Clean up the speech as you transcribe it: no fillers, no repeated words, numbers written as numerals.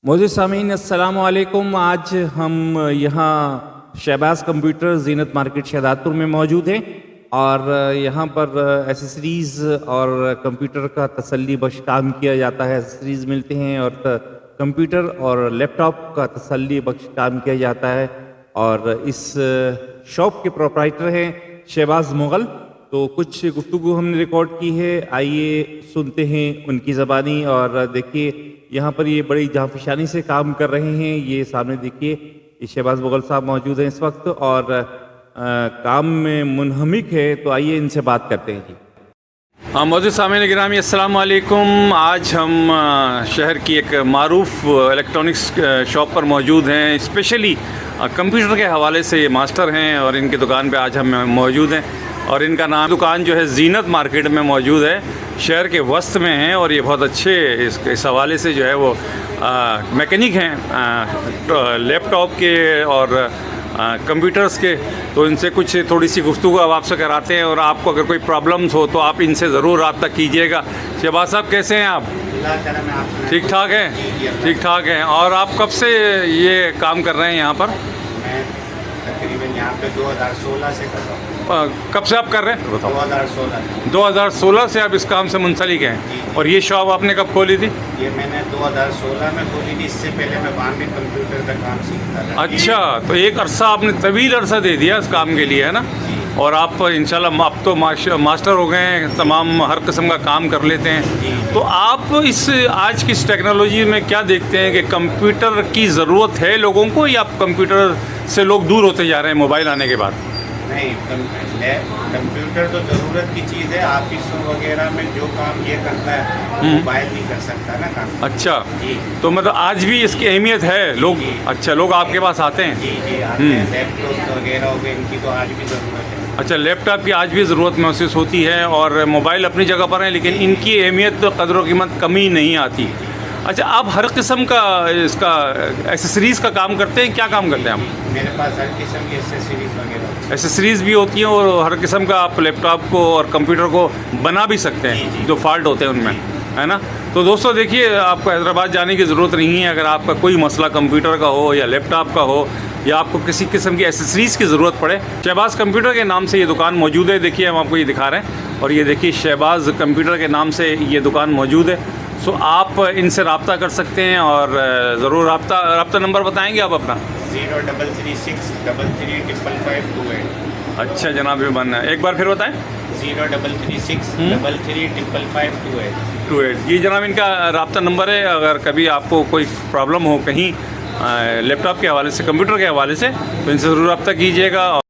मोज़िज़ सामीन अस्सलाम वालेकुम। आज हम यहाँ शहबाज कंप्यूटर ज़ीनत मार्केट शहदादपुर में मौजूद हैं और यहाँ पर एसेसरीज़ और कंप्यूटर का तसल्ली बख्श काम किया जाता है। एसेसरीज़ मिलते हैं और कंप्यूटर और लैपटॉप का तसल्ली बख्श काम किया जाता है। और इस शॉप के प्रोप्राइटर हैं शहबाज मुग़ल। तो कुछ गुफ्तगू हमने रिकॉर्ड की है, आइए सुनते हैं उनकी ज़बानी। और देखिए यहाँ पर ये बड़ी जांफशानी से काम कर रहे हैं। ये सामने देखिए ये शहबाज मुग़ल साहब मौजूद हैं इस वक्त और काम में मुनहमिक है। तो आइए इनसे बात करते हैं जी। हाँ, मोज़िज़ सामीन गिरामी अस्सलाम वालेकुम। आज हम शहर की एक मारूफ इलेक्ट्रॉनिक्स शॉप पर मौजूद हैं। स्पेशली कंप्यूटर के हवाले से ये मास्टर हैं और इनकी दुकान पे आज हम मौजूद हैं। और इनका नाम दुकान जो है ज़ीनत मार्केट में मौजूद है, शहर के वस्त में है। और ये बहुत अच्छे इस हवाले से जो है वो मैकेनिक हैं लैपटॉप के और कंप्यूटर्स के। तो इनसे कुछ थोड़ी सी गुफ्तगू अब आपसे कराते हैं। और आपको अगर कोई प्रॉब्लम्स हो तो आप इनसे ज़रूर रब्ता कीजिएगा। शहबाज साहब कैसे हैं आप? ठीक ठाक हैं? ठीक ठाक हैं। और आप कब से ये काम कर रहे हैं यहाँ पर? मैं तकरीबन यहाँ पे 2016 से कर रहा हूँ। कब से आप कर रहे हैं? 2016 से आप इस काम से मुंसलिक हैं। और ये शॉप आपने कब खोली थी? ये मैंने 2016 में खोली थी। इससे पहले मैं वहाँ भी कंप्यूटर का काम सीखता था। अच्छा, तो एक अरसा आपने तवील अरसा दे दिया इस काम के लिए, है ना? और आप इंशाल्लाह अब तो मास्टर हो गए हैं, तमाम हर किस्म का काम कर लेते हैं। तो आप इस आज की इस टेक्नोलॉजी में क्या देखते हैं कि कंप्यूटर की ज़रूरत है लोगों को, या कंप्यूटर से लोग दूर होते जा रहे हैं मोबाइल आने के बाद? नहीं, कंप्यूटर तो ज़रूरत की चीज़ है। ऑफिसों वगैरह में जो काम ये करता है मोबाइल नहीं कर सकता ना काम। अच्छा जी, तो मतलब आज भी इसकी अहमियत है। लोग अच्छा लोग आपके पास आते हैं? जी आते हैं। लैपटॉप वगैरह हो गए, इनकी तो आज भी ज़रूरत है। अच्छा, लैपटॉप की आज भी ज़रूरत महसूस होती है और मोबाइल अपनी जगह पर है, लेकिन इनकी अहमियत तो कदर व कीमत कमी नहीं आती। अच्छा, आप हर किस्म का इसका एसेसरीज़ का काम करते हैं? क्या काम करते हैं आप? मेरे पास हर किस्म की एसेसरीज वगैरह एसेसरीज़ भी होती हैं और हर किस्म का आप लैपटॉप को और कंप्यूटर को बना भी सकते हैं जो फॉल्ट होते हैं उनमें, है ना? तो दोस्तों देखिए, आपको हैदराबाद जाने की ज़रूरत नहीं है। अगर आपका कोई मसला कंप्यूटर का हो या लैपटॉप का हो या आपको किसी किस्म की एसेसरीज़ की ज़रूरत पड़े, शहबाज कंप्यूटर के नाम से ये दुकान मौजूद है। देखिए हम आपको ये दिखा रहे हैं और ये देखिए शहबाज कंप्यूटर के नाम से ये दुकान मौजूद है। सो आप इनसे रब्ता कर सकते हैं और ज़रूर रब्ता नंबर बताएँगे आप अपना? 0336335528। अच्छा जनाब, ये बनना है, एक बार फिर बताएं। 0336335528। ये जनाब इनका रब्ता नंबर है। अगर कभी आपको कोई प्रॉब्लम हो कहीं लैपटॉप के हवाले से, कंप्यूटर के हवाले से, तो इनसे ज़रूर रब्ता कीजिएगा।